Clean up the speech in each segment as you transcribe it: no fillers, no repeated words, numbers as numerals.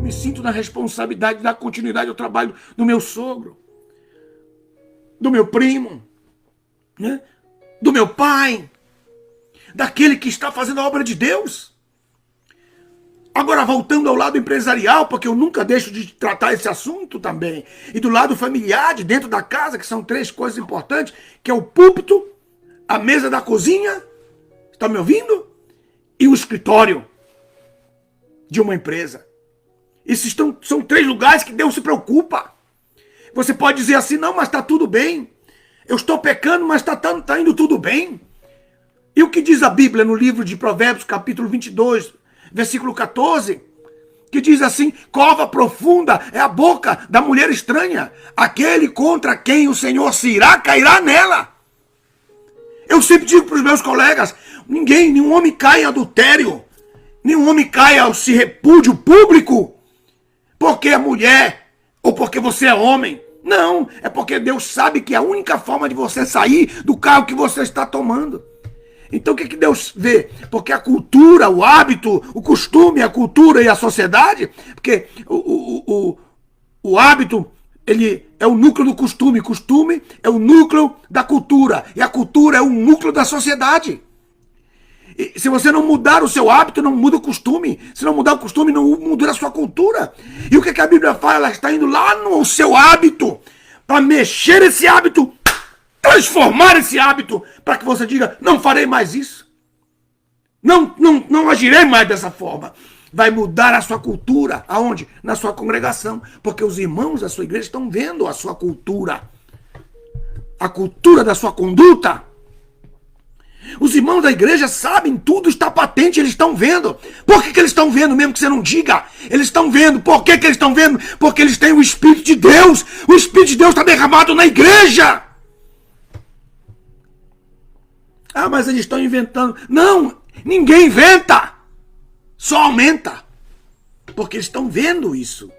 me sinto na responsabilidade de dar continuidade ao trabalho do meu sogro, do meu primo, né? Do meu pai, daquele que está fazendo a obra de Deus. Agora, voltando ao lado empresarial, porque eu nunca deixo de tratar esse assunto também, e do lado familiar, de dentro da casa, que são 3 coisas importantes, que é o púlpito, a mesa da cozinha, está me ouvindo? E o escritório de uma empresa. Esses são 3 lugares que Deus se preocupa. Você pode dizer assim, não, mas está tudo bem. Eu estou pecando, mas está indo tudo bem. E o que diz a Bíblia no livro de Provérbios, capítulo 22, versículo 14, que diz assim, cova profunda é a boca da mulher estranha, aquele contra quem o Senhor se irá, cairá nela. Eu sempre digo para os meus colegas, nenhum homem cai em adultério, nenhum homem cai ao se repúdio público, porque é mulher, ou porque você é homem. Não, é porque Deus sabe que é a única forma de você sair do carro que você está tomando. Então o que Deus vê? Porque a cultura, o hábito, o costume, a cultura e a sociedade, porque o hábito, ele é o núcleo do costume é o núcleo da cultura, e a cultura é o núcleo da sociedade. E se você não mudar o seu hábito, não muda o costume. Se não mudar o costume, não muda a sua cultura. E o que a Bíblia fala? Ela está indo lá no seu hábito, para mexer esse hábito, transformar esse hábito, para que você diga, não farei mais isso. Não agirei mais dessa forma. Vai mudar a sua cultura. Aonde? Na sua congregação. Porque os irmãos da sua igreja estão vendo a sua cultura. A cultura da sua conduta. Os irmãos da igreja sabem, tudo está patente, eles estão vendo. Por que eles estão vendo, mesmo que você não diga? Eles estão vendo. Por que eles estão vendo? Porque eles têm o Espírito de Deus. O Espírito de Deus está derramado na igreja. Ah, mas eles estão inventando. Não, ninguém inventa. Só aumenta. Porque eles estão vendo isso.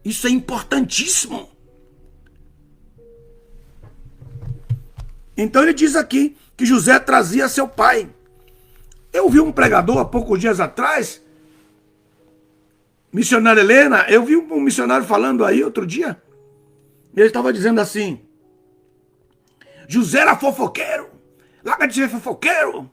Isso é importantíssimo. Então ele diz aqui que José trazia seu pai. Eu vi um pregador há poucos dias atrás, missionário Helena, eu vi um missionário falando aí outro dia, ele estava dizendo assim, José era fofoqueiro, larga de ser fofoqueiro,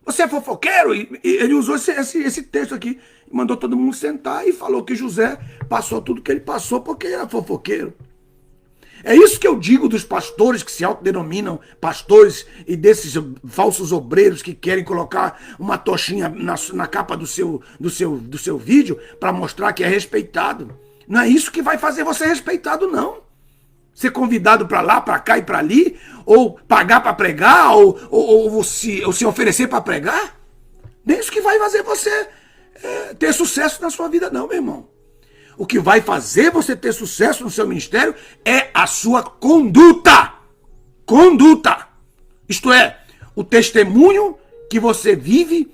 você é fofoqueiro, e ele usou esse texto aqui, mandou todo mundo sentar e falou que José passou tudo que ele passou porque ele era fofoqueiro. É isso que eu digo dos pastores que se autodenominam pastores e desses falsos obreiros que querem colocar uma tochinha na capa do seu vídeo para mostrar que é respeitado. Não é isso que vai fazer você respeitado, não. Ser convidado para lá, para cá e para ali, ou pagar para pregar, ou se oferecer para pregar. Nem isso que vai fazer você ter sucesso na sua vida, não, meu irmão. O que vai fazer você ter sucesso no seu ministério é a sua conduta. Conduta. Isto é, o testemunho que você vive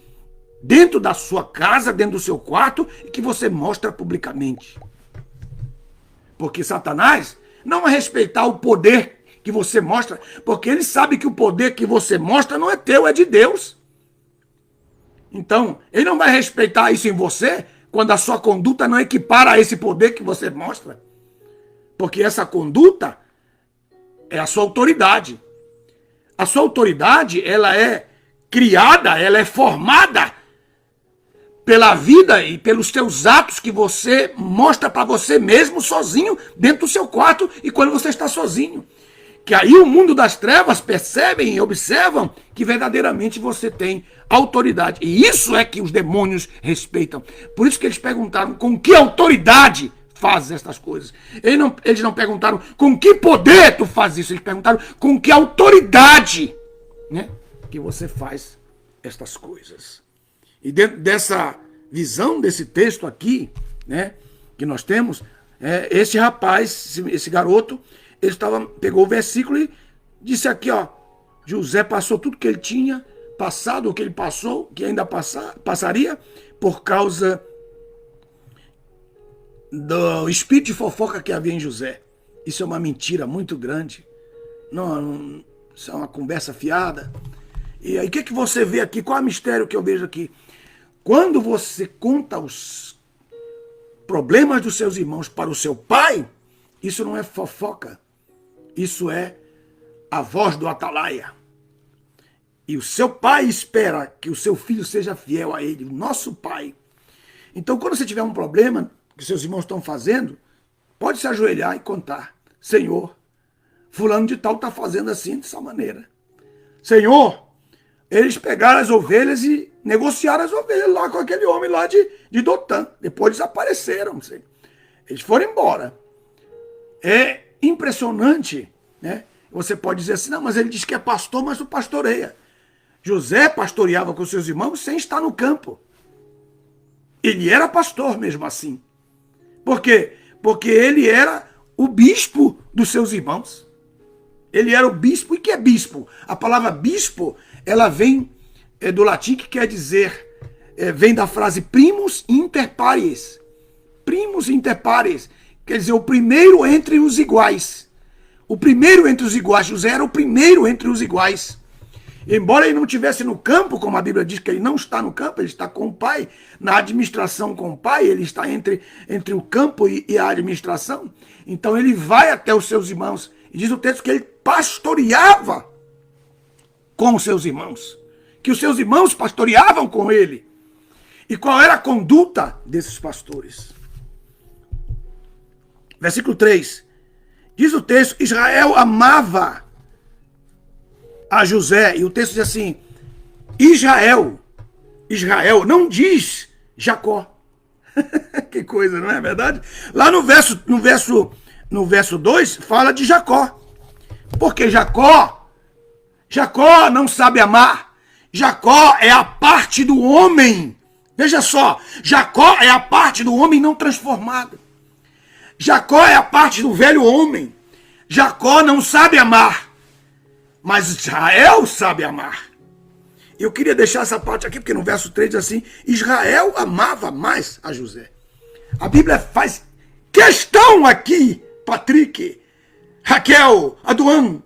dentro da sua casa, dentro do seu quarto, e que você mostra publicamente. Porque Satanás não vai respeitar o poder que você mostra, porque ele sabe que o poder que você mostra não é teu, é de Deus. Então, ele não vai respeitar isso em você, quando a sua conduta não equipara a esse poder que você mostra. Porque essa conduta é a sua autoridade. A sua autoridade, ela é criada, ela é formada pela vida e pelos seus atos que você mostra para você mesmo sozinho dentro do seu quarto e quando você está sozinho. Que aí o mundo das trevas percebem e observam que verdadeiramente você tem autoridade. E isso é que os demônios respeitam. Por isso que eles perguntaram com que autoridade fazes estas coisas. Eles não perguntaram com que poder tu fazes isso. Eles perguntaram com que autoridade, né, que você faz estas coisas. E dentro dessa visão, desse texto aqui, né, que nós temos, esse rapaz, esse garoto, ele pegou o versículo e disse aqui, ó, José passou tudo que ele tinha passado, o que ele passou, que ainda passaria, por causa do espírito de fofoca que havia em José. Isso é uma mentira muito grande. Não, isso é uma conversa fiada. E aí, o que você vê aqui? Qual é o mistério que eu vejo aqui? Quando você conta os problemas dos seus irmãos para o seu pai, isso não é fofoca. Isso é a voz do atalaia. E o seu pai espera que o seu filho seja fiel a ele, o nosso pai. Então, quando você tiver um problema que seus irmãos estão fazendo, pode se ajoelhar e contar. Senhor, fulano de tal está fazendo assim, dessa maneira. Senhor, eles pegaram as ovelhas e negociaram as ovelhas lá com aquele homem lá de Dotã. Depois desapareceram. Senhor. Eles foram embora. É impressionante, né? Você pode dizer assim, não, mas ele diz que é pastor, mas não pastoreia. José pastoreava com seus irmãos sem estar no campo. Ele era pastor mesmo assim. Por quê? Porque ele era o bispo dos seus irmãos. Ele era o bispo. E o que é bispo? A palavra bispo, ela vem do latim, que quer dizer, vem da frase primus inter pares. Primus inter pares. Quer dizer, o primeiro entre os iguais. O primeiro entre os iguais. José era o primeiro entre os iguais. Embora ele não estivesse no campo, como a Bíblia diz que ele não está no campo, ele está com o pai, na administração com o pai, ele está entre o campo e a administração. Então ele vai até os seus irmãos. E diz o texto que ele pastoreava com os seus irmãos. Que os seus irmãos pastoreavam com ele. E qual era a conduta desses pastores? Versículo 3. Diz o texto, Israel amava a José. E o texto diz assim, Israel, não diz Jacó. Que coisa, não é verdade? Lá no verso 2, fala de Jacó. Porque Jacó não sabe amar. Jacó é a parte do homem. Veja só, Jacó é a parte do homem não transformado. Jacó é a parte do velho homem. Jacó não sabe amar. Mas Israel sabe amar. Eu queria deixar essa parte aqui, porque no verso 3 diz assim, Israel amava mais a José. A Bíblia faz questão aqui, Patrick, Raquel, Aduan,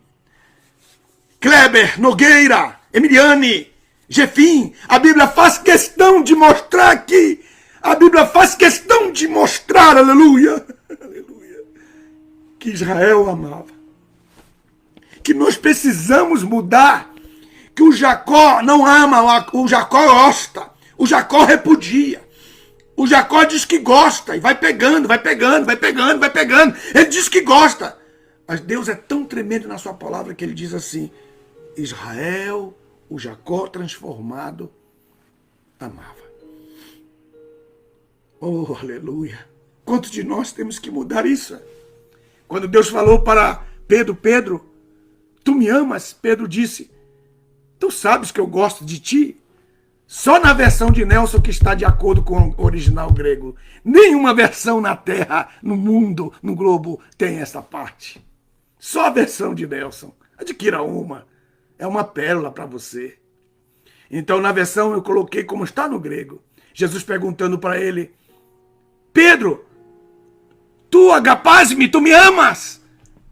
Kleber, Nogueira, Emiliane, Jefim. A Bíblia faz questão de mostrar aqui. A Bíblia faz questão de mostrar, aleluia, aleluia, que Israel amava. Que nós precisamos mudar, que o Jacó não ama, o Jacó gosta, o Jacó repudia, o Jacó diz que gosta, e vai pegando. Ele diz que gosta, mas Deus é tão tremendo na sua palavra que ele diz assim, Israel, o Jacó transformado, amava. Oh, aleluia. Quantos de nós temos que mudar isso? Quando Deus falou para Pedro, tu me amas? Pedro disse, tu sabes que eu gosto de ti? Só na versão de Nelson que está de acordo com o original grego. Nenhuma versão na Terra, no mundo, no globo, tem essa parte. Só a versão de Nelson. Adquira uma. É uma pérola para você. Então, na versão eu coloquei como está no grego. Jesus perguntando para ele, Pedro, tu agapás-me, tu me amas?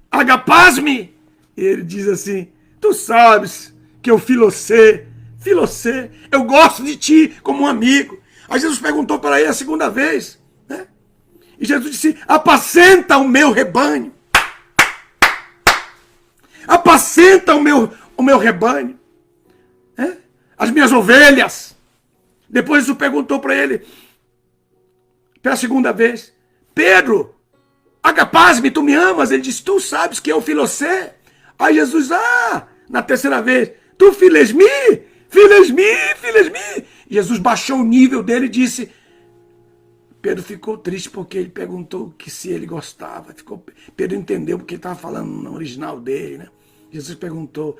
Agapás-me? E ele diz assim, tu sabes que eu filocê, eu gosto de ti como um amigo. Aí Jesus perguntou para ele a segunda vez, né? E Jesus disse, apacenta o meu rebanho. Apacenta o meu rebanho. Né? As minhas ovelhas. Depois Jesus perguntou para ele, pela segunda vez, Pedro, agapás-me, tu me amas? Ele disse, tu sabes que eu filocê. Aí Jesus, na terceira vez, tu files-me. Jesus baixou o nível dele e disse, Pedro ficou triste porque ele perguntou que se ele gostava. Pedro entendeu porque ele estava falando no original dele, né? Jesus perguntou,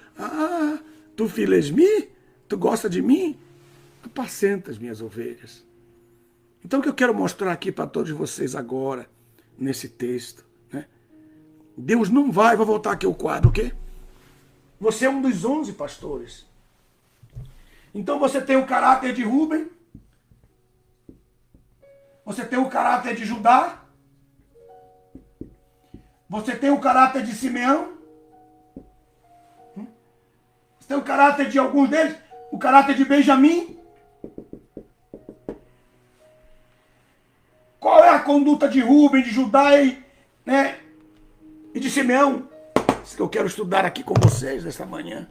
tu files-me? Tu gosta de mim? Apacenta as minhas ovelhas. Então o que eu quero mostrar aqui para todos vocês agora, nesse texto, né? Deus não vai, vou voltar aqui o quadro, o quê? Você é um dos 11 pastores. Então você tem o caráter de Rúben, você tem o caráter de Judá, você tem o caráter de Simeão, você tem o caráter de alguns deles, o caráter de Benjamim. Qual é a conduta de Rubem, de Judá né, e de Simeão. Isso que eu quero estudar aqui com vocês nesta manhã.